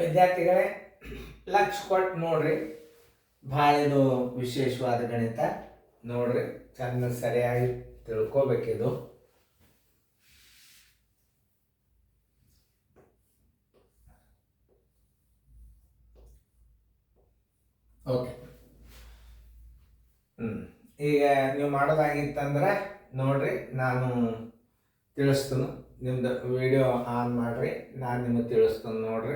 ವಿದ್ಯಾರ್ಥಿಗಳೇ, ಲಕ್ಷ ಕೊಟ್ಟು ನೋಡ್ರಿ. ಭಾಳ ಇದು ವಿಶೇಷವಾದ ಗಣಿತ ನೋಡ್ರಿ, ಚೆಂದ ಸರಿಯಾಗಿ ತಿಳ್ಕೊಬೇಕಿದು. ಓಕೆ, ಈಗ ನೀವು ಮಾಡೋದಾಗಿತ್ತಂದ್ರೆ ನೋಡ್ರಿ, ನಾನು ತಿಳಿಸ್ತೀನಿ. ನಿಮ್ದು ವಿಡಿಯೋ ಆನ್ ಮಾಡ್ರಿ, ನಾನು ನಿಮಗೆ ತಿಳಿಸ್ತೀನಿ. ನೋಡ್ರಿ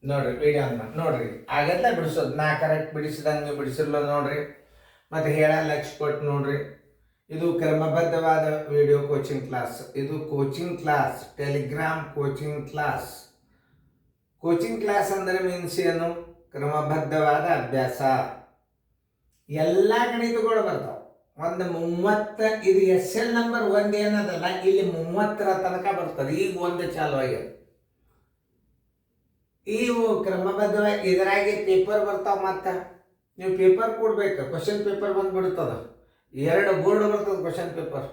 ನೋಡ್ರಿ ವಿಡಿಯೋ ಆನ್ ಮಾಡಿ ನೋಡ್ರಿ. ಆಗಲ್ಲ ಬಿಡಿಸೋದು, ನಾ ಕರೆಕ್ಟ್ ಬಿಡಿಸಿದಂಗೆ ನೀವು ಬಿಡಿಸಿರ್ಲ ನೋಡ್ರಿ. ಮತ್ತು ಹೇಳ ಲಕ್ಷ ಕೊಟ್ಟು ನೋಡ್ರಿ. ಇದು ಕ್ರಮಬದ್ಧವಾದ ವಿಡಿಯೋ ಕೋಚಿಂಗ್ ಕ್ಲಾಸ್. ಇದು coaching class, Telegram coaching class. Coaching class ಅಂದರೆ ಮೀನ್ಸ್ ಏನು? ಕ್ರಮಬದ್ಧವಾದ ಅಭ್ಯಾಸ. ಎಲ್ಲ ಗಣಿತಗಳು ಬರ್ತಾವೆ. ಒಂದು 30, ಇದು SL ನಂಬರ್ 1 ಏನದಲ್ಲ, ಇಲ್ಲಿ 30ರ ತನಕ ಬರ್ತದೆ. ಈಗ ಒಂದು ಚಾಲು ಆಗ್ಯದ. ಇವು ಕ್ರಮಬದ್ಧವಾಗಿ ಇದರಾಗೆ ಪೇಪರ್ ಬರ್ತಾವೆ. ಮತ್ತು ನೀವು ಪೇಪರ್ ಕೊಡ್ಬೇಕು. ಕ್ವಶನ್ ಪೇಪರ್ ಬಂದ್ಬಿಡ್ತದ. 2 ಬೋರ್ಡ್ ಬರ್ತದೆ ಕ್ವಶನ್ ಪೇಪರ್.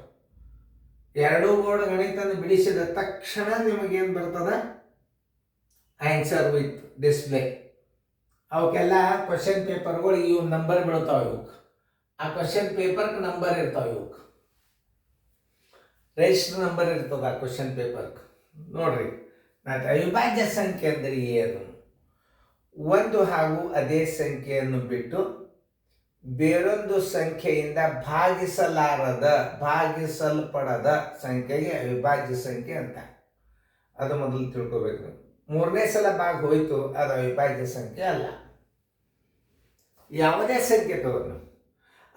2 ಬೋರ್ಡ್ ಗಣಿತನ ಬಿಡಿಸಿದ ತಕ್ಷಣ ನಿಮಗೇನು ಬರ್ತದ? Answer with display. ಅವಕ್ಕೆಲ್ಲ ಕ್ವಶನ್ ಪೇಪರ್ಗಳು ಇವು ನಂಬರ್ ಬೀಳ್ತಾವೆ. ಇವಕ್ಕೆ ಆ ಕ್ವಶನ್ ಪೇಪರ್ಗೆ ನಂಬರ್ ಇರ್ತಾವೆ. ಇವಕ್ಕೆ ರಿಜಿಸ್ಟರ್ ನಂಬರ್ ಇರ್ತದೆ ಆ ಕ್ವಶನ್ ಪೇಪರ್ಗೆ. ನೋಡ್ರಿ, ಮತ್ತು ಅವಿಭಾಜ್ಯ ಸಂಖ್ಯೆ ಅಂದರೆ ಏನು? ಒಂದು ಹಾಗೂ ಅದೇ ಸಂಖ್ಯೆಯನ್ನು ಬಿಟ್ಟು ಬೇರೊಂದು ಸಂಖ್ಯೆಯಿಂದ ಭಾಗಿಸಲ್ಪಡದ ಸಂಖ್ಯೆಗೆ ಅವಿಭಾಜ್ಯ ಸಂಖ್ಯೆ ಅಂತ. ಅದು ಮೊದಲು ತಿಳ್ಕೊಬೇಕು ನೀವು. 3ನೇ ಸಲ ಭಾಗ ಹೋಯ್ತು, ಅದು ಅವಿಭಾಜ್ಯ ಸಂಖ್ಯೆ ಅಲ್ಲ. ಯಾವುದೇ ಸಂಖ್ಯೆ ತಗೊಂಡು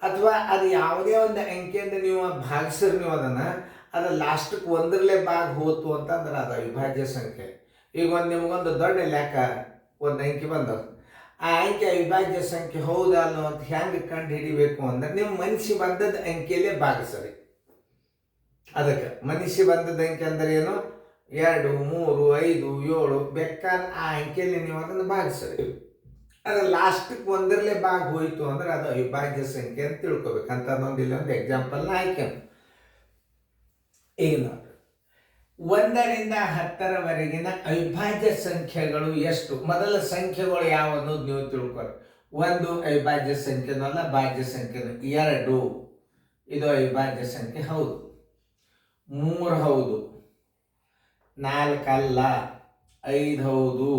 ಅಥವಾ ಅದು ಯಾವುದೇ ಒಂದು ಅಂಕೆಯಿಂದ ನೀವು ಭಾಗಿಸಿದ್ರೆ ನೀವು ಅದನ್ನು, ಅದು ಲಾಸ್ಟಕ್ಕೆ 1ರಲ್ಲೇ ಭಾಗ ಹೋತು ಅಂತಂದ್ರೆ ಅದು ಅವಿಭಾಜ್ಯ ಸಂಖ್ಯೆ. ಈಗ ನಿಮಗೊಂದು ದೊಡ್ಡ ಲೆಕ್ಕ, ಒಂದು ಅಂಕೆ ಬಂದದ್ದು, ಆ ಅಂಕೆ ಅವಿಭಾಜ್ಯ ಸಂಖ್ಯೆ ಹೌದಾ ಅನ್ನೋ ಅಂತ ಹೆಂಗೆ ಕಂಡು ಹಿಡಿಬೇಕು ಅಂದ್ರೆ ನೀವು ಮನಸ್ಸಿಗೆ ಬಂದದ್ದು ಅಂಕೆಯಲ್ಲೇ ಭಾಗಿಸ್ರಿ. ಅದಕ್ಕೆ ಮನಸ್ಸಿಗೆ ಬಂದದ್ದು ಅಂಕೆ ಅಂದರೆ ಏನು? 2, 3, 5, 7 ಬೇಕಾದ್ರೆ ಆ ಅಂಕೆಯಲ್ಲಿ ನೀವು ಅದನ್ನು ಭಾಗಿಸ್ರಿ. ಅದು ಲಾಸ್ಟಿಗೆ 1ರಲ್ಲೇ ಭಾಗ ಹೋಯಿತು ಅಂದ್ರೆ ಅದು ಅವಿಭಾಜ್ಯ ಸಂಖ್ಯೆ ಅಂತ ತಿಳ್ಕೊಬೇಕು. ಅಂತದೊಂದು ಇಲ್ಲೊಂದು ಎಕ್ಸಾಂಪಲ್ನ ಆಯ್ಕೆ. ಈಗ ನೋಡಿ, 1ರಿಂದ 10ರವರೆಗಿನ ಅವಿಭಾಜ್ಯ ಸಂಖ್ಯೆಗಳು ಎಷ್ಟು? ಮೊದಲ ಸಂಖ್ಯೆಗಳು ಯಾವ ಅನ್ನೋದು ನೀವು ತಿಳ್ಕೊಳ್ಳಿ. 1 ಅವಿಭಾಜ್ಯ ಸಂಖ್ಯೆನಲ್ಲ, ಭಾಜ್ಯ ಸಂಖ್ಯೆನು. 2 ಇದು ಅವಿಭಾಜ್ಯ ಸಂಖ್ಯೆ ಹೌದು. 3 ಹೌದು. 4 ಅಲ್ಲ. 5 ಹೌದು.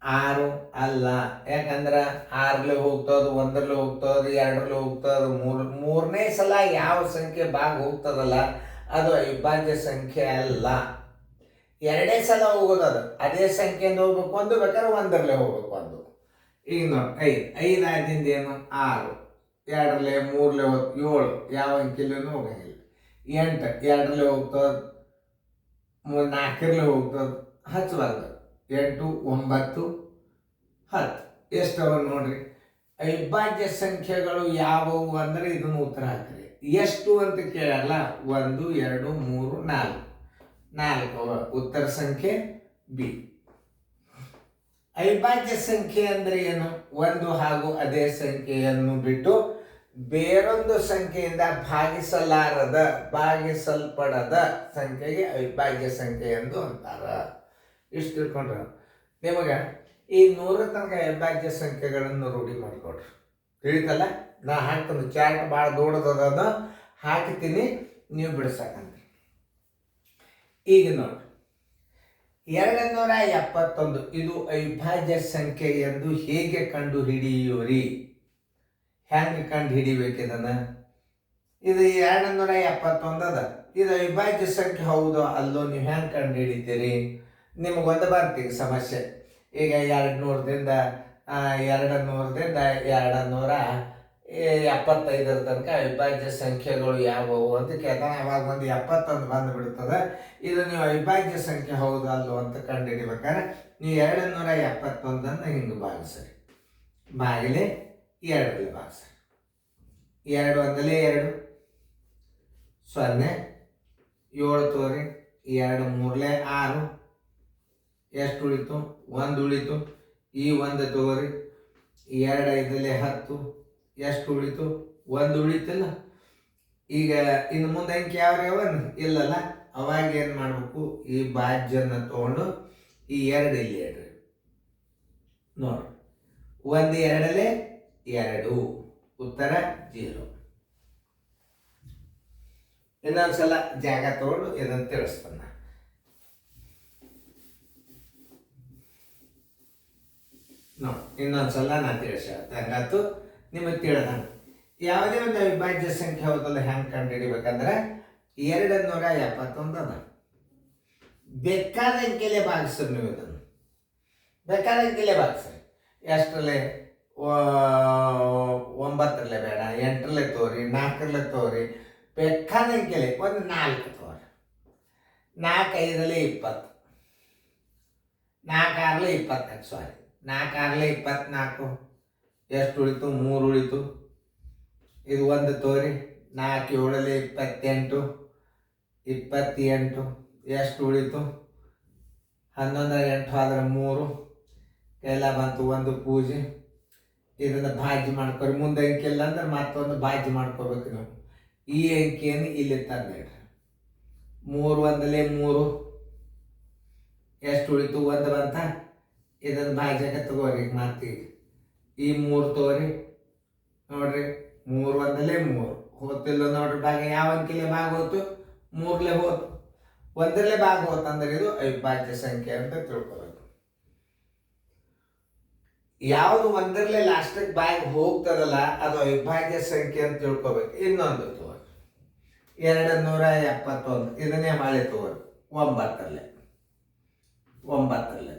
6 ಅಲ್ಲ. ಯಾಕಂದ್ರೆ 6ರಲ್ಲೇ ಹೋಗ್ತದೆ, 1ರಲ್ಲೇ ಹೋಗ್ತದೆ, 2ರಲ್ಲೇ ಹೋಗ್ತದೆ. 3ನೇ ಸಲ ಯಾವ ಸಂಖ್ಯೆ ಭಾಗ ಹೋಗ್ತದಲ್ಲ ಅದು ಅವಿಭಾಜ್ಯ ಸಂಖ್ಯೆ ಅಲ್ಲ. 2ನೇ ಸಲ ಹೋಗೋದು ಅದೇ ಸಂಖ್ಯೆಯಿಂದ ಹೋಗ್ಬೇಕು. ಒಂದು ಬೇಕಾದ್ರೆ 1ರಲ್ಲೇ ಹೋಗ್ಬೇಕು. ಒಂದು ಈಗ ನೋಡಿ, 5 ಆದ್ರಿಂದ ಏನು? 6. 2ರಲ್ಲೇ, 3ರಲ್ಲೇ 7, ಯಾವ ಅಂಕೆಯಲ್ಲೂ ಹೋಗಂಗಿಲ್ಲ. 8 2ರಲ್ಲೇ ಹೋಗ್ತದೆ, 4ರಲ್ಲೇ ಹೋಗ್ತದೆ. ಹಚ್ಚಬಾರ್ದು. 8, 9, 10 ಎಷ್ಟವ ನೋಡ್ರಿ. ಅವಿಭಾಜ್ಯ ಸಂಖ್ಯೆಗಳು ಯಾವುವು ಅಂದರೆ ಇದನ್ನು ಉತ್ತರ ಹಾಕ್ರಿ. ಎಷ್ಟು ಅಂತ ಕೇಳಲ್ಲ. 1, 2, 3, 4 4 ಉತ್ತರ ಸಂಖ್ಯೆ ಬಿ. ಅವಿಭಾಜ್ಯ ಸಂಖ್ಯೆ ಅಂದರೆ ಏನು? 1 ಹಾಗೂ ಅದೇ ಸಂಖ್ಯೆಯನ್ನು ಬಿಟ್ಟು ಬೇರೊಂದು ಸಂಖ್ಯೆಯಿಂದ ಭಾಗಿಸಲ್ಪಡದ ಸಂಖ್ಯೆಗೆ ಅವಿಭಾಜ್ಯ ಸಂಖ್ಯೆ ಎಂದು ಅಂತಾರ. ಇಷ್ಟು ತಿಳ್ಕೊಂಡ್ರೆ ನಿಮಗೆ ಈ 100 ತನಕ ಅವಿಭಾಜ್ಯ ಸಂಖ್ಯೆಗಳನ್ನು ರೂಢಿ ಮಾಡಿಕೊಡ್ರಿ. ತಿಳಿತಲ್ಲ? ನಾ ಹಾಕ್ತೀನಿ, ಚಾರ್ಟ್ ಭಾಳ ದೊಡ್ಡದದ, ಹಾಕ್ತೀನಿ, ನೀವು ಬಿಡಿಸಕಂತ. ಈಗ ನೋಡಿ, 271 ಇದು ಅವಿಭಾಜ್ಯ ಸಂಖ್ಯೆ ಎಂದು ಹೇಗೆ ಕಂಡು ಹಿಡಿಯುವಿರಿ? ಹೆಂಗೆ ಕಂಡು ಹಿಡಿಬೇಕು ಇದನ್ನು? ಇದು 271 ಅದ. ಇದು ಅವಿಭಾಜ್ಯ ಸಂಖ್ಯೆ ಹೌದೋ ಅಲ್ಲೋ ನೀವು ಹೆಂಗೆ ಕಂಡು ಹಿಡಿತೀರಿ? ನಿಮಗೊಂದು ಬರ್ತೀವಿ ಸಮಸ್ಯೆ. ಈಗ 200ದಿಂದ 275 ತನಕ ಅವಿಭಾಜ್ಯ ಸಂಖ್ಯೆಗಳು ಯಾವುವು ಅಂತ ಕೇಳ್ತಾನೆ. ಅವಾಗ ಒಂದು 71 ಬಂದುಬಿಡ್ತದೆ. ಇದು ನೀವು ಅವಿಭಾಜ್ಯ ಸಂಖ್ಯೆ ಹೌದು ಅಲ್ಲೋ ಅಂತ ಕಂಡು ಹಿಡಿಬೇಕಾದ್ರೆ ನೀವು 271 ಹಿಂಗೆ ಭಾಗಿಸ್ರಿ. ಬಾಗಿಲೆ 2ರಲ್ಲಿ ಭಾಗಿಸ್ರಿ. 2 1 2 0 7 ತೋರಿ. 2 3 6 ಎಷ್ಟು ಉಳಿತು? 1 ಉಳಿತು. ಈ 1 ತಗೋರಿ. 2 5 10 ಎಷ್ಟು ಉಳಿತು? 1 ಉಳಿತಿಲ್ಲ. ಈಗ ಇನ್ನು ಮುಂದೆ ಅಂಕಿ ಯಾವ್ಯಾವನ್ ಇಲ್ಲಲ್ಲ, ಅವಾಗ ಏನು ಮಾಡಬೇಕು, ಈ ಭಾಜ್ಯನ ತಗೊಂಡು ಈ 2 ಇಲ್ಲಿ ಇಡ್ರಿ. ನೋಡ್ರಿ, 1 2 2, ಉತ್ತರ 0. ಇನ್ನೊಂದ್ಸಲ ಜಾಗ ತಗೊಂಡು ಇದನ್ನು ತಿಳಿಸ್ತಾನ. ನೋಡಿ, ಇನ್ನೊಂದ್ಸಲ ನಾನು ತಿಳಿಸಾತು ನಿಮಗೆ ತಿಳಿದಂಗೆ. ಯಾವುದೇ ಒಂದು ಅವಿಭಾಜ್ಯ ಸಂಖ್ಯೆ ಹೌದಲ್ಲ, ಹೆಂಗೆ ಕಂಡುಹಿಡಿಬೇಕಂದ್ರೆ 271 ಅದ. ಬೇಕಾದ ಅಂಕೆಲೆ ಭಾಗಿಸ್ರಿ ನೀವು ಇದನ್ನು, ಬೇಕಾದ ಅಂಕೆಲೆ ಭಾಗಿಸ್ರಿ. ಎಷ್ಟರಲ್ಲೇ 9 ಬೇಡ, 8 ತೋರಿ, 4 ತೋರಿ, ಬೇಕಾದ ಅಂಕೆಲೆ ಒಂದು 4 ತೋರಿ. 4 5 20, 4 6 24, ಸಾರಿ 4 6 24. ಎಷ್ಟು ಉಳಿತು? 3 ಉಳಿತು. ಇದು 1 ತೋರಿ. 4 7 28, 28 ಎಷ್ಟು ಉಳಿತು? 11 8 ಆದ್ರೆ 3 ಎಲ್ಲ ಬಂತು. 1 ಪೂಜೆ. ಇದನ್ನು ಭಾಜ್ಯ ಮಾಡ್ಕೊರಿ. ಮುಂದೆ ಅಂಕೆ ಇಲ್ಲ ಅಂದ್ರೆ ಮತ್ತೊಂದು ಭಾಜ್ಯ ಮಾಡ್ಕೋಬೇಕು ನೀವು. ಈ ಅಂಕೆಯನ್ನು ಇಲ್ಲಿ ತಂದಿಡ್ರಿ. 3 1 3 ಎಷ್ಟು ಉಳಿತು? 1 ಬಂತ. ಇದನ್ನು ಭಾಜ್ಯಕ್ಕೆ ತಗೋರಿ. ಮತ್ತೀಗ ಈ 3 ತಗೋರಿ. ನೋಡ್ರಿ, 3 1 3 ಹೋತಿಲ್ಲ ನೋಡ್ರಿ. ಭಾಗ ಯಾವ ಅಂಕೆಲೆ ಭಾಗ ಹೋತು? 3 ಹೋತು. 1 ಭಾಗ ಹೋತಂದ್ರೆ ಇದು ಅವಿಭಾಜ್ಯ ಸಂಖ್ಯೆ ಅಂತ ತಿಳ್ಕೊಬೇಕು. ಯಾವುದು 1 ಲಾಸ್ಟಿಗೆ ಭಾಗ ಹೋಗ್ತದಲ್ಲ ಅದು ಅವಿಭಾಜ್ಯ ಸಂಖ್ಯೆ ಅಂತ ತಿಳ್ಕೊಬೇಕು. ಇನ್ನೊಂದು ತಗೋರಿ, 271. ಇದನ್ನೇ ಮಾಡಿ ತಗೋರಿ. 9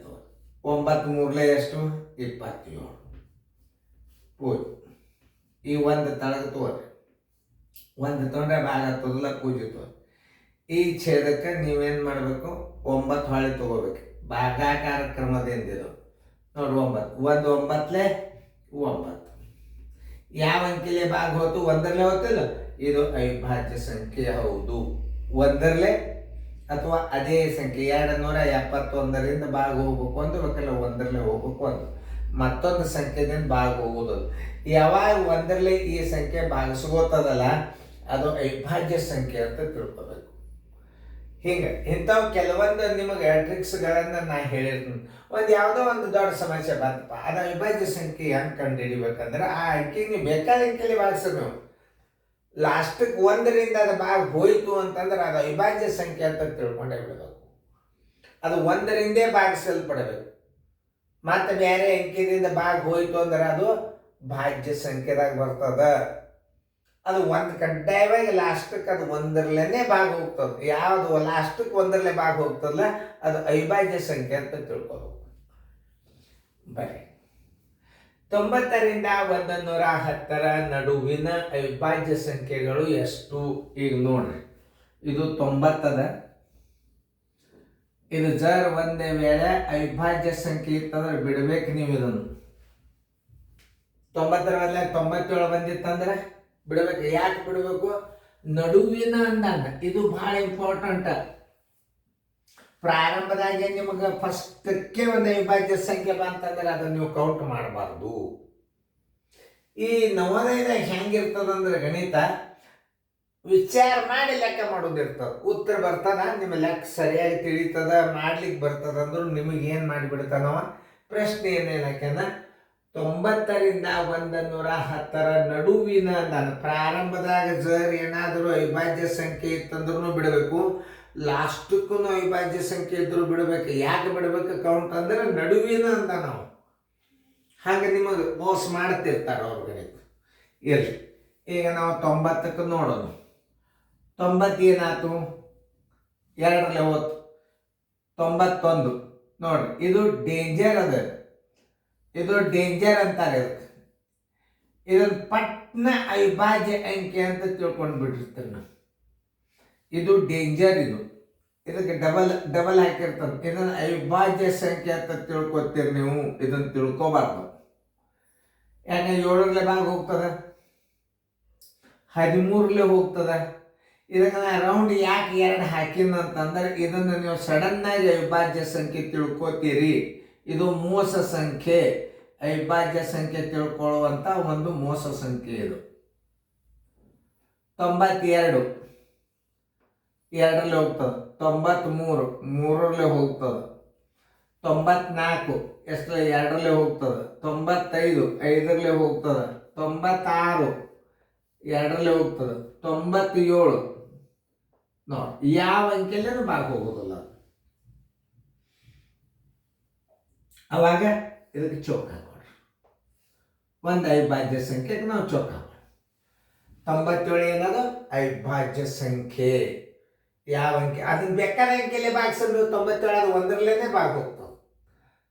ತಗೋರಿ. 9 3 ಎಷ್ಟು? 27. ಪೂಜೆ. ಈ 1 ತಳಗೆ ತಗೋರಿ. 1 ತೊಗೊಂಡ್ರೆ ಭಾಗ ಆಗ್ತದಲ್ಲ, ಪೂಜೆ ತಗೋರಿ. ಈ ಛೇದಕ್ಕೆ ನೀವೇನು ಮಾಡಬೇಕು? 9 ಹೊಳೆ ತಗೋಬೇಕು. ಭಾಗಾಕಾರ ಕ್ರಮದಿಂದ ಇದು ನೋಡ್ರಿ. 9 1 9. ಯಾವ ಅಂಕೆಲೆ ಭಾಗ ಹೋತು? 1 ಹೋತಿಲ್ಲ. ಇದು ಅವಿಭಾಜ್ಯ ಸಂಖ್ಯೆ ಹೌದು. 1 ಅಥವಾ ಅದೇ ಸಂಖ್ಯೆ 271ರಿಂದ ಭಾಗ ಹೋಗ್ಬೇಕು ಅಂದ್ರೆ ಬೇಕಲ್ಲ, 1 ಹೋಗ್ಬೇಕು ಒಂದು. ಮತ್ತೊಂದು ಸಂಖ್ಯೆದಿಂದ ಭಾಗ ಹೋಗೋದಲ್ಲ. ಯಾವಾಗ 1 ಈ ಸಂಖ್ಯೆ ಭಾಗಿಸ್ಕೋತದಲ್ಲ ಅದು ಅವಿಭಾಜ್ಯ ಸಂಖ್ಯೆ ಅಂತ ತಿಳ್ಕೊಬೇಕು. ಹಿಂಗೆ ಇಂಥವು ಕೆಲವೊಂದು ನಿಮಗೆ ಟ್ರಿಕ್ಸ್ಗಳನ್ನು ನಾನು ಹೇಳಿರ್ತೀನಿ. ಯಾವುದೋ ಒಂದು ದೊಡ್ಡ ಸಮಸ್ಯೆ ಬಂತಪ್ಪ, ಅದು ಅವಿಭಾಜ್ಯ ಸಂಖ್ಯೆ ಹೆಂಗೆ ಕಂಡು ಹಿಡಿಬೇಕಂದ್ರೆ ಆ ಅಂಕೆ ನೀವು ಬೇಕಾದ ಅಂಕೆಲಿ ಭಾಗಿಸ್ರಿ. ನೀವು ಲಾಸ್ಟಿಗೆ 1ರಿಂದ ಅದು ಭಾಗ ಹೋಯಿತು ಅಂತಂದ್ರೆ ಅದು ಅವಿಭಾಜ್ಯ ಸಂಖ್ಯೆ ಅಂತ ತಿಳ್ಕೊಂಡೇ ಬಿಡಬೇಕು. ಅದು 1ರಿಂದೇ ಭಾಗಿಸಲ್ಪಡಬೇಕು. ಮತ್ತು ಬೇರೆ ಅಂಕೆದಿಂದ ಭಾಗ ಹೋಯಿತು ಅಂದ್ರೆ ಅದು ಭಾಜ್ಯ ಸಂಖ್ಯೆದಾಗ ಬರ್ತದ. ಅದು 1 ಕಡ್ಡಾಯವಾಗಿ ಲಾಸ್ಟಕ್ಕೆ ಅದು 1ರಲ್ಲೇ ಭಾಗ ಹೋಗ್ತದೆ. ಯಾವುದು ಲಾಸ್ಟಕ್ಕೆ 1ರಲ್ಲೇ ಭಾಗ ಹೋಗ್ತದಲ್ಲ ಅದು ಅವಿಭಾಜ್ಯ ಸಂಖ್ಯೆ ಅಂತ ತಿಳ್ಕೊಬೇಕು. ಬರೀ 90ರಿಂದ 110 ನಡುವಿನ ಅವಿಭಾಜ್ಯ ಸಂಖ್ಯೆಗಳು ಎಷ್ಟು? ಈಗ ನೋಡ್ರಿ, ಇದು 90 ಅದ. ಇದು ಜರ್ ಒಂದೇ ವೇಳೆ ಅವಿಭಾಜ್ಯ ಸಂಖ್ಯೆ ಇತ್ತಂದ್ರೆ ಬಿಡ್ಬೇಕು ನೀವು ಇದನ್ನು. 90 97 ಬಂದಿತ್ತಂದ್ರೆ ಬಿಡಬೇಕು. ಯಾಕೆ ಬಿಡಬೇಕು? ನಡುವಿನ ಅಂದಾಗ ಇದು ಬಹಳ ಇಂಪಾರ್ಟೆಂಟ್. ಪ್ರಾರಂಭದಾಗೆ ನಿಮಗೆ ಫಸ್ಟಕ್ಕೆ ಒಂದು ಅವಿಭಾಜ್ಯ ಸಂಖ್ಯೆ ಬಂತಂದ್ರೆ ಅದನ್ನು ನೀವು ಕೌಂಟ್ ಮಾಡಬಾರ್ದು. ಈ ನವೋದಯದಾಗ ಹೆಂಗಿರ್ತದಂದ್ರೆ ಗಣಿತ ವಿಚಾರ ಮಾಡಿ ಲೆಕ್ಕ ಮಾಡೋದಿರ್ತದೆ. ಉತ್ತರ ಬರ್ತದ, ನಿಮ್ಮ ಲೆಕ್ಕ ಸರಿಯಾಗಿ ತಿಳಿತದ, ಮಾಡ್ಲಿಕ್ಕೆ ಬರ್ತದ ಅಂದ್ರೂ ನಿಮಗೆ ಏನು ಮಾಡಿಬಿಡ್ತಾನವ ಪ್ರಶ್ನೆ ಏನೇನಕ್ಕೆನ 90ರಿಂದ 110 ನಡುವಿನ ನಾನು ಪ್ರಾರಂಭದಾಗ ಜರ್ ಏನಾದರೂ ಅವಿಭಾಜ್ಯ ಸಂಖ್ಯೆ ಇತ್ತಂದ್ರೂ ಬಿಡಬೇಕು, ಲಾಸ್ಟಕ್ಕೂ ಅವಿಭಾಜ್ಯ ಸಂಖ್ಯೆ ಇದ್ರೂ ಬಿಡಬೇಕು. ಯಾಕೆ ಬಿಡಬೇಕು ಕೌಂಟ್ ಅಂದ್ರೆ ನಡುವಿನ ಅಂತ ನಾವು ಹಾಗೆ ನಿಮಗೆ ಮೋಸ ಮಾಡ್ತಿರ್ತಾರೆ ಅವ್ರ ಗಣಿತ. ಇರಲಿ, ಈಗ ನಾವು 90ಕ್ಕೆ ನೋಡೋಣ. 90 ಏನಾಯ್ತು? 2ರಲ್ಲಿ ಹೋಯ್ತು. 91 ನೋಡ್ರಿ, ಇದು ಡೇಂಜರ್ ಅದ. ಇದು ಡೇಂಜರ್ ಅಂತಾರೆ. ಇದನ್ನು ಪಟ್ನ ಅವಿಭಾಜ್ಯ ಅಂಕೆ ಅಂತ ತಿಳ್ಕೊಂಡು ಬಿಟ್ಟಿರ್ತೀರಿ ನಾವು. ಇದು ಡೇಂಜರ್. ಇದಕ್ಕೆ ಡಬಲ್ ಹಾಕಿರ್ತಾರೆ. ಇದನ್ನು ಅವಿಭಾಜ್ಯ ಸಂಖ್ಯೆ ಅಂತ ತಿಳ್ಕೊತೀರಿ ನೀವು. ಇದನ್ನು ತಿಳ್ಕೊಬಾರ್ದು. ಯಾಕೆ 7ರಲ್ಲೇ ಭಾಗ ಹೋಗ್ತದೆ, 13ರಲ್ಲೇ ಹೋಗ್ತದೆ. ಇದಕ್ಕೆ ನಾ ರೌಂಡ್ ಯಾಕೆ 2 ಹಾಕಿನಂತಂದ್ರೆ ಇದನ್ನು ನೀವು ಸಡನ್ನಾಗಿ ಅವಿಭಾಜ್ಯ ಸಂಖ್ಯೆ ತಿಳ್ಕೊತೀರಿ. ಇದು ಮೋಸ ಸಂಖ್ಯೆ. ಅವಿಭಾಜ್ಯ ಸಂಖ್ಯೆ ತಿಳ್ಕೊಳ್ಳುವಂಥ ಒಂದು ಮೋಸ ಸಂಖ್ಯೆ ಇದು. 92 2ರಲ್ಲಿ ಹೋಗ್ತದೆ, 93 3ರಲ್ಲಿ ಹೋಗ್ತದೆ, 94 ಎಷ್ಟು 2ರಲ್ಲಿ ಹೋಗ್ತದೆ, 95 5ರಲ್ಲಿ ಹೋಗ್ತದೆ, 96 2ರಲ್ಲಿ ಹೋಗ್ತದೆ, 97 ನೋಡಿ ಯಾವ ಅಂಕೆಯಲ್ಲೇನು ಭಾಗ ಹೋಗೋದಿಲ್ಲ. ಅವಾಗ ಇದಕ್ಕೆ ಚೌಕ ಹಾಕೋಣ. ಒಂದು ಅವಿಭಾಜ್ಯ ಸಂಖ್ಯೆಗೆ ನಾವು ಚೌಕ ಹಾಕೋಣ. 97 ಏನದು ಅವಿಭಾಜ್ಯ ಸಂಖ್ಯೆ. ಯಾವ ಅಂಕೆ ಅದನ್ನ ಬೇಕಾದ ಅಂಕೆಯಲ್ಲೇ ಭಾಗಿಸೋದು. ನೀವು 97 ಅದು 1ರಲ್ಲೇ ಭಾಗ ಹೋಗ್ತಾವೆ.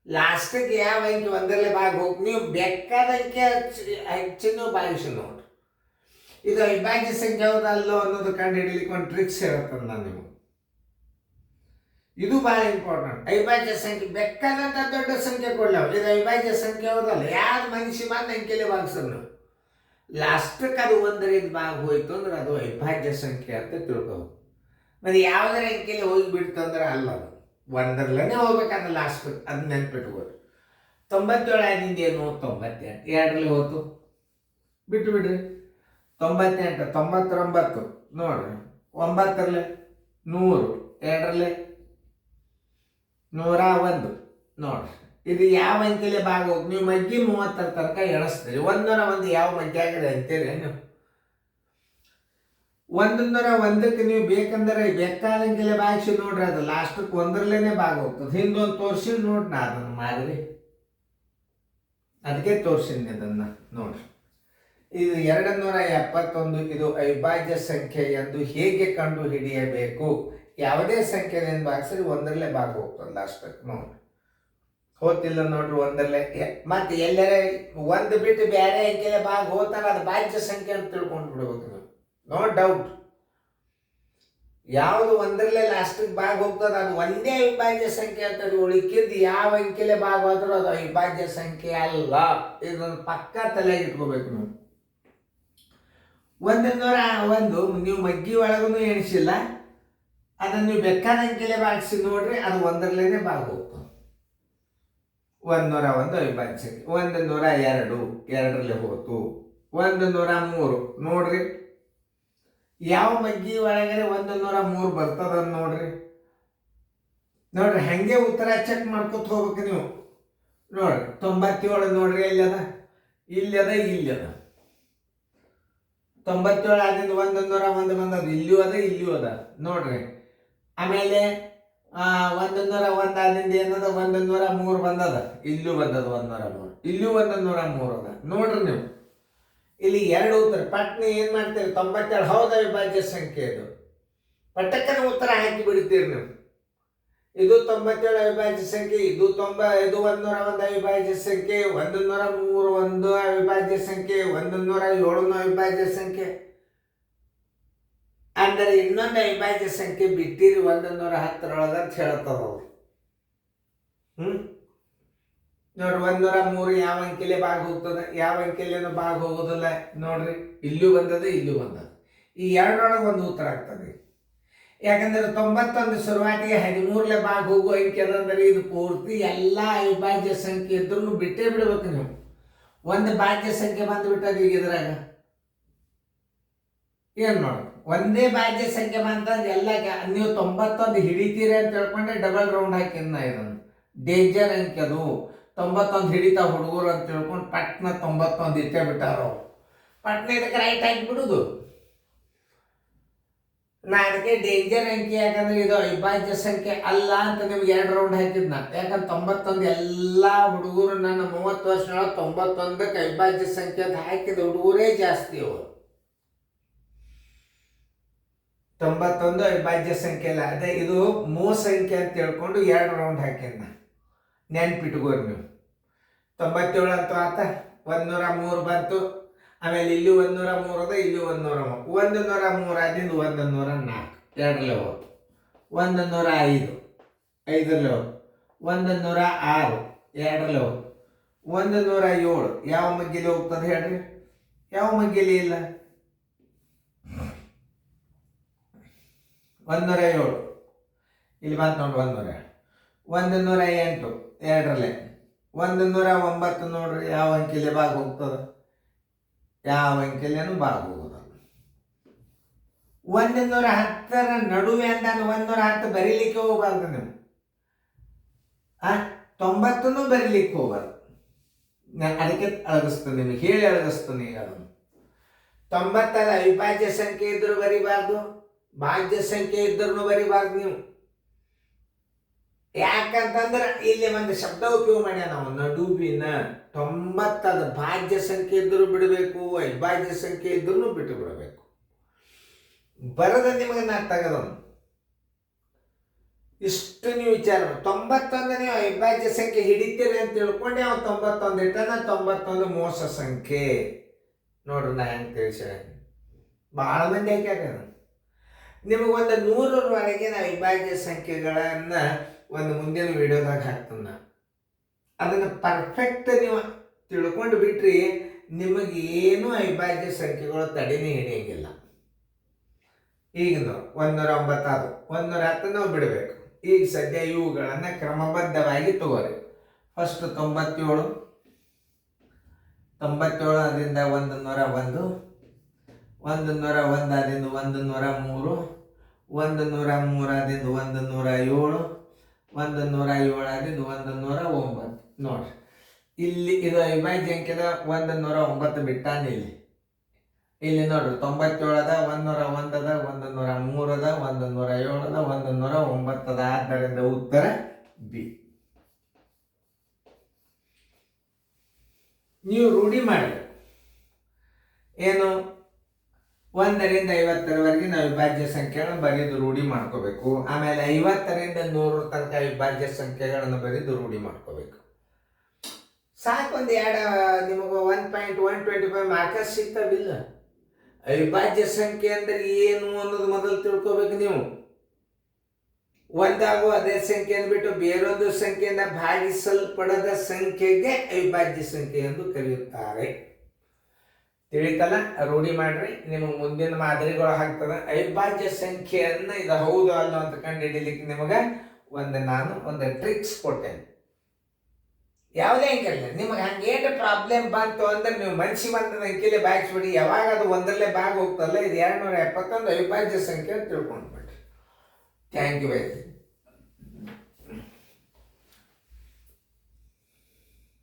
ಲಾಸ್ಟಿಗೆ ಯಾವ ಅಂಕೆ 1ರಲ್ಲೇ ಭಾಗ ಹೋಗಿ ನೀವು ಬೇಕಾದ ಅಂಕೆ ಹೆಚ್ಚು ನೀವು ಭಾಗಿಸಿ ನೋಡ್ರಿ. ಇದು ಅವಿಭಾಜ್ಯ ಸಂಖ್ಯೆ ಯಾವುದಲ್ಲೋ ಅನ್ನೋದು ಕಂಡು ಹಿಡಿಲಿಕ್ಕೆ ಒಂದು ಟ್ರಿಕ್ಸ್ ಹೇಳ್ತೇನೆ ನಾನು ನಿಮಗೆ. ಇದು ಭಾಳ ಇಂಪಾರ್ಟೆಂಟ್. ಅವಿಭಾಜ್ಯ ಸಂಖ್ಯೆ ಬೇಕಾದಂಥ ದೊಡ್ಡ ಸಂಖ್ಯೆ ಕೊಡ್ಲಾವ. ಇದು ಅವಿಭಾಜ್ಯ ಸಂಖ್ಯೆ ಯಾವುದಲ್ಲ, ಯಾರು ಮನುಷ್ಯ ಬಂದು ಅಂಕೆಲೆ ಭಾಗಿಸೋದು ನೀವು. ಲಾಸ್ಟಕ್ಕೆ ಅದು 1ರಿಂದ ಭಾಗ ಹೋಯ್ತು ಅಂದ್ರೆ ಅದು ಅವಿಭಾಜ್ಯ ಸಂಖ್ಯೆ ಅಂತ ತಿಳ್ಕೋಬೇಕು. ಮತ್ತು ಯಾವುದರ ಅಂಕೆಲೆ ಹೋಗಿ ಬಿಡ್ತು ಅಂದ್ರೆ ಅಲ್ಲ, ಅದು 1ರಲ್ಲೇ ಹೋಗ್ಬೇಕಂದ್ರೆ ಲಾಸ್ಟ್ ಅದು ನೆನ್ಪಿಟ್ಕೋರಿ. 97 ಆಗಿಂದ ಏನು 98 2ರಲ್ಲಿ ಹೋಯ್ತು ಬಿಟ್ಟು ಬಿಡ್ರಿ. 98 99 ನೋಡ್ರಿ, 9ರಲ್ಲಿ 100 2ರಲ್ಲಿ 101 ನೋಡ್ರಿ. ಇದು ಯಾವ ಅಂಕೆಲೆ ಭಾಗ ಹೋಗಿ ನೀವು ಮಗ್ಗಿ 30ರ ತನಕ ಎಣಿಸ್ತೀರಿ. 101 ಯಾವ ಮಗ್ಗಿ ಆಗಿದೆ ಅಂತೀರಿ ನೀವು. 101ಕ್ಕೆ ನೀವು ಬೇಕಂದ್ರೆ ಬೇಕಾದ ಅಂಕೆಲೆ ಭಾಗಿಸಿ ನೋಡ್ರಿ, ಅದು ಲಾಸ್ಟಕ್ಕೆ 1ರಲ್ಲೇ ಭಾಗ ಹೋಗ್ತದೆ. ಹಿಂದೊಂದು ತೋರಿಸಿ ನೋಡ್ರಿ, ನಾ ಅದನ್ನು ಮಾದರಿ ಅದಕ್ಕೆ ತೋರಿಸಿನಿ ಅದನ್ನು ನೋಡ್ರಿ. ಇದು 271 ಇದು ಅವಿಭಾಜ್ಯ ಸಂಖ್ಯೆ ಎಂದು ಹೇಗೆ ಕಂಡು ಹಿಡಿಯಬೇಕು. ಯಾವುದೇ ಸಂಖ್ಯೆಯಿಂದ ಭಾಗಿಸಿದ್ರೆ 1ರಲ್ಲೇ ಭಾಗ ಹೋಗ್ತದೆ ಲಾಸ್ಟಕ್ಕೆ ನೋಡಿ. ಹೋತಿಲ್ಲ ನೋಡ್ರಿ 1ರಲ್ಲೇ. ಮತ್ತೆ ಎಲ್ಲರೇ ಒಂದು ಬಿಟ್ಟು ಬೇರೆ ಅಂಕೆಲೆ ಭಾಗ ಹೋಗ್ತಾರೆ, ಅದು ಭಾಜ್ಯ ಸಂಖ್ಯೆ ಅಂತ ತಿಳ್ಕೊಂಡು ಬಿಡ್ಬೇಕು ನೀವು. No doubt. ಯಾವುದು 1ರಲ್ಲೇ ಲಾಸ್ಟಿಗೆ ಭಾಗ ಹೋಗ್ತದೆ ಅದು ಒಂದೇ ಅವಿಭಾಜ್ಯ ಸಂಖ್ಯೆ ಅಂತ ಉಳಿಕಿದ್ದು ಯಾವ ಅಂಕೆಲೆ ಭಾಗ ಹೋದ್ರೂ ಅದು ಅವಿಭಾಜ್ಯ ಸಂಖ್ಯೆ ಅಲ್ಲ. ಇದನ್ನು ಪಕ್ಕ ತಲೆಗೆ ಇಟ್ಕೋಬೇಕು ನೀವು. 101 ನೀವು ಮಗ್ಗಿ ಒಳಗೂ ಎಣಿಸಿಲ್ಲ, ಅದನ್ನು ನೀವು ಬೇಕಾದ ಅಂಕೆಲೆ ಭಾಗಿಸಿ ನೋಡ್ರಿ, ಅದು 1ರಲ್ಲೇ ಭಾಗ ಹೋಗ್ತದೆ. 101 ಅವಿಭಾಜ್ಯ ಸಂಖ್ಯೆ. 102 2ರಲ್ಲಿ ಹೋಯ್ತು. 103 ನೋಡ್ರಿ, ಯಾವ ಮಗ್ಗಿ ಒಳಗಡೆ 103 ಬರ್ತದ ನೋಡ್ರಿ. ನೋಡ್ರಿ ಹಂಗೆ ಉತ್ತರ ಚೆಕ್ ಮಾಡ್ಕೊತ ಹೋಗ್ಬೇಕು ನೀವು. ನೋಡ್ರಿ 97 ನೋಡ್ರಿ, ಎಲ್ಲದ ಇಲ್ಲದ ಇಲ್ಲದ 97 ಆದಿಂದ 101 ಬಂದದ, ಇಲ್ಲಿಯೂ ಅದ ಇಲ್ಲಿಯೂ ಅದ ನೋಡ್ರಿ. ಆಮೇಲೆ 101 ಆದಿಂದ ಏನದ 103 ಬಂದದ, ಇಲ್ಲೂ ಬಂದದ 103, ಇಲ್ಲೂ 103 ಅದ ನೋಡ್ರಿ. ನೀವು ಇಲ್ಲಿ 2 ಉತ್ತರ ಪಟ್ನ ಏನು ಮಾಡ್ತೀರಿ, 97 ಹೌದು ಅವಿಭಾಜ್ಯ ಸಂಖ್ಯೆ. ಇದು ಪಟ್ಟಕ್ಕನ ಉತ್ತರ ಹಾಕಿ ಬಿಡ್ತೀರಿ ನೀವು. ಇದು 97 ಅವಿಭಾಜ್ಯ ಸಂಖ್ಯೆ, ಇದು 101 ಅವಿಭಾಜ್ಯ ಸಂಖ್ಯೆ, 103 ಅವಿಭಾಜ್ಯ ಸಂಖ್ಯೆ, 107 ಅವಿಭಾಜ್ಯ ಸಂಖ್ಯೆ. ಅಂದರೆ ಇನ್ನೊಂದು ಅವಿಭಾಜ್ಯ ಸಂಖ್ಯೆ ಬಿಟ್ಟಿರಿ 110ರೊಳಗ ಅಂತ ಹೇಳ್ತದ ಅವ್ರು. ನೋಡ್ರಿ 103 ಯಾವ ಅಂಕೆಲೆ ಭಾಗ ಹೋಗ್ತದೆ, ಯಾವ ಅಂಕೆಲೇನು ಭಾಗ ಹೋಗೋದಿಲ್ಲ ನೋಡ್ರಿ. ಇಲ್ಲೂ ಬಂದದ ಇಲ್ಲೂ ಬಂದದ. ಈ 2ರೊಳಗೆ ಒಂದು ಉತ್ತರ ಆಗ್ತದೆ. ಯಾಕಂದ್ರೆ 91 ಶುರುವಾತಿಗೆ 13ಲೆ ಭಾಗ ಹೋಗುವ ಅಂಕೆ ಅದಂದ್ರೆ ಇದು ಪೂರ್ತಿ ಎಲ್ಲ ಅವಿಭಾಜ್ಯ ಸಂಖ್ಯೆ ಇದ್ರೂ ಬಿಟ್ಟೇ ಬಿಡ್ಬೇಕು ನೀವು. ಒಂದು ಭಾಜ್ಯ ಸಂಖ್ಯೆ ಬಂದುಬಿಟ್ಟದ ಈಗ ಇದ್ರಾಗ ಏನು ನೋಡಿ, ಒಂದೇ ಭಾಜ್ಯ ಸಂಖ್ಯೆ ಬಂತಂದ್ರೆ ಎಲ್ಲ ನೀವು 91 ಹಿಡಿತೀರಿ ಅಂತ ಹೇಳ್ಕೊಂಡೆ ಡಬಲ್ ರೌಂಡ್ ಹಾಕಿದ್ನ. ಇದನ್ನು ಡೇಂಜರ್ ಅಂಕೆ ಅದು. 91 ಹಿಡಿತಾ ಹುಡುಗರು ಅಂತ ಹೇಳ್ಕೊಂಡು ಪಟ್ನ 91 ಇಟ್ಟೇ ಬಿಟ್ಟಾರ ಅವ್ರು. ಪಟ್ನ ಇದಕ್ಕೆ ರೈಟ್ ಹಾಕಿಬಿಡುದು. ನಾ ಅದಕ್ಕೆ ಡೇಂಜರ್ ಅಂಕೆ, ಯಾಕಂದ್ರೆ ಇದು ಅವಿಭಾಜ್ಯ ಸಂಖ್ಯೆ ಅಲ್ಲ ಅಂತ ನಿಮ್ಗೆ 2 ರೌಂಡ್ ಹಾಕಿದ್ನ. ಯಾಕಂದ್ರೆ 91 ಎಲ್ಲ ಹುಡುಗರು ನನ್ನ 30 ವರ್ಷದೊಳಗೆ 91ಕ್ಕೆ ಅವಿಭಾಜ್ಯ ಸಂಖ್ಯೆ ಅಂತ ಹಾಕಿದ ಹುಡುಗರೇ ಜಾಸ್ತಿ. ಅವರು 91 ಅವಿಭಾಜ್ಯ ಸಂಖ್ಯೆ ಅಲ್ಲ, ಅದೇ ಇದು ಸಂಖ್ಯೆ ಅಂತ ಹೇಳ್ಕೊಂಡು 2 ರೌಂಡ್ ಹಾಕಿದ್ನ. ನೆನ್ಪಿಟ್ಕೋರಿ ನೀವು. 97 ಅಂತೂ ಆತ, 103 ಬಂತು, ಆಮೇಲೆ ಇಲ್ಲಿ 103 ಅದ, ಇಲ್ಲಿ 103, 103 ಆದಿಂದ 104 2ರಲ್ಲೇ ಹೋಯ್ತು. 105 5ರಲ್ಲೇ ಹೋಯ್ತು. 106 2ರಲ್ಲೇ ಹೋಯ್ತು. 107 ಯಾವ ಮಗ್ಗಿಲಿ ಹೋಗ್ತದೆ ಹೇಳ್ರಿ, ಯಾವ ಮಗ್ಗಿಲಿ ಇಲ್ಲ. 107 ಇಲ್ಲಿ ಬಂತು ನೋಡಿ 107. 108 2ರಲ್ಲೇ. 109 ನೋಡ್ರಿ ಯಾವ ಅಂಕೆಲೆ ಭಾಗ ಹೋಗ್ತದೆ, ಯಾವ ಅಂಕೆಲೇನು ಭಾಗ ಹೋಗೋದ. 110ರ ನಡುವೆ ಅಂದಾಗ 110 ಬರೀಲಿಕ್ಕೆ ಹೋಗ್ಬಾರ್ದು ನೀವು. 90 ಬರೀಲಿಕ್ಕೆ ಹೋಗ್ಬಾರ್ದು. ನಾನು ಅದಕ್ಕೆ ಅಳಗಿಸ್ತೀನಿ, ನಿಮಗೆ ಹೇಳಿ ಅಳಗಿಸ್ತೀನಿ. ಈಗ ಅದನ್ನು 90ರ ಅವಿಭಾಜ್ಯ ಸಂಖ್ಯೆ ಇದ್ರೂ ಬರಿಬಾರ್ದು, ಭಾಜ್ಯ ಸಂಖ್ಯೆ ಇದ್ರೂ ಬರಿಬಾರ್ದು ನೀವು. ಯಾಕಂತಂದ್ರೆ ಇಲ್ಲಿ ಒಂದು ಶಬ್ದ ಉಪಯೋಗ ಮಾಡ್ಯ ನಾವು, ನಡುವಿನ. 90 ಭಾಜ್ಯ ಸಂಖ್ಯೆ ಇದ್ರೂ ಬಿಡಬೇಕು, ಅವಿಭಾಜ್ಯ ಸಂಖ್ಯೆ ಇದ್ರೂ ಬಿಟ್ಟು ಬಿಡಬೇಕು. ಬರದ ನಿಮಗೆ ನಾ ತೆಗೆದವನು ಇಷ್ಟು ನೀವು ವಿಚಾರ. 91 ನೀವು ಅವಿಭಾಜ್ಯ ಸಂಖ್ಯೆ ಹಿಡಿತೀರಿ ಅಂತ ತಿಳ್ಕೊಂಡೆ ಅವ್ನು 91 ಇಟ್ಟಾನ. 91 ಮೋಸ ಸಂಖ್ಯೆ ನೋಡ್ರಿ. ನಾ ಹೆಂಗೆ ತಿಳಿಸ ಭಾಳ ಮಂದಿ ಯಾಕೆ ನಿಮಗೊಂದು 100ರವರೆಗಿನ ಅವಿಭಾಜ್ಯ ಸಂಖ್ಯೆಗಳನ್ನು ಒಂದು ಮುಂದಿನ ವಿಡಿಯೋದಾಗ ಹಾಕ್ತೀನಿ ನಾನು. ಅದನ್ನು ಪರ್ಫೆಕ್ಟ್ ನೀವು ತಿಳ್ಕೊಂಡು ಬಿಟ್ರಿ ನಿಮಗೇನು ಅವಿಭಾಜ್ಯ ಸಂಖ್ಯೆಗಳು ತಡೆನೇ ಹಿಡಿಯಂಗಿಲ್ಲ. ಈಗ 109 ಅದು 110 ನಾವು ಬಿಡಬೇಕು. ಈಗ ಸದ್ಯ ಇವುಗಳನ್ನು ಕ್ರಮಬದ್ಧವಾಗಿ ತಗೋರಿ. ಫಸ್ಟ್ 97, ಅದರಿಂದ 101, 101 ಆದಿಂದ 103, 103 ಆದಿಂದ 107, 107 ಆದಿಂದ 109. ನೋಡ್ರಿ ಇಲ್ಲಿ ಇದು ಅವಿಭಾಜ್ಯ ಅಂಕೆದ 109 ಬಿಟ್ಟಾನೆ. ಇಲ್ಲಿ ನೋಡ್ರಿ 97 ಅದ, 101 ಅದ, 103 ಅದ, 107 ಅದ, 109 ಅದ. ಆದ್ದರಿಂದ ಉತ್ತರ ಬಿ. ನೀವು ರೂಢಿ ಮಾಡಿ ಏನು 1ರಿಂದ 50ರವರೆಗೆ ನಾವು ಅವಿಭಾಜ್ಯ ಸಂಖ್ಯೆಗಳನ್ನು ಬರೆದು ರೂಢಿ ಮಾಡ್ಕೋಬೇಕು. ಆಮೇಲೆ 50ರಿಂದ 100 ತನಕ ಅವಿಭಾಜ್ಯ ಸಂಖ್ಯೆಗಳನ್ನು ಬರೆದು ರೂಢಿ ಮಾಡ್ಕೋಬೇಕು. ಸಾಕು, ಒಂದು ನಿಮಗೆ 1.125 ಮಾರ್ಕಸ್ ಸಿಗ್ತಾವಿಲ್ಲ. ಅವಿಭಾಜ್ಯ ಸಂಖ್ಯೆ ಅಂದರೆ ಏನು ಅನ್ನೋದು ಮೊದಲು ತಿಳ್ಕೋಬೇಕು ನೀವು. ಒಂದಾಗುವ ಅದೇ ಸಂಖ್ಯೆಯನ್ನು ಬಿಟ್ಟು ಬೇರೊಂದು ಸಂಖ್ಯೆಯಿಂದ ಭಾಗಿಸಲ್ಪಡದ ಸಂಖ್ಯೆಗೆ ಅವಿಭಾಜ್ಯ ಸಂಖ್ಯೆ ಎಂದು ಕರೆಯುತ್ತಾರೆ. ತಿಳಿತಲ್ಲ? ರೂಢಿ ಮಾಡ್ರಿ, ನಿಮಗೆ ಮುಂದಿನ ಮಾದರಿಗಳು ಹಾಕ್ತದೆ. ಅವಿಭಾಜ್ಯ ಸಂಖ್ಯೆಯನ್ನು ಇದು ಹೌದು ಅಲ್ಲ ಅಂತ ಕಂಡು ಹಿಡಿಲಿಕ್ಕೆ ನಿಮಗೆ ನಾನು ಒಂದು ಟ್ರಿಕ್ಸ್ ಕೊಟ್ಟೇನೆ. ಯಾವುದೇ ಅಂಕೆಲ್ಲ ನಿಮಗೆ ಹಂಗೇನು ಪ್ರಾಬ್ಲಮ್ ಬಂತು ಅಂದ್ರೆ ನೀವು ಮನಸ್ಸಿಗೆ ಬಂದ ಅಂಕೆಲೆ ಬಾಗಿಸ್ಬಿಡಿ. ಯಾವಾಗ ಅದು ಒಂದರಲ್ಲೇ ಭಾಗ ಹೋಗ್ತಲ್ಲ, ಇದು 271 ಅವಿಭಾಜ್ಯ ಸಂಖ್ಯೆ ಅಂತ ತಿಳ್ಕೊಂಡ್ಬಿಟ್ರಿ. Thank you very much.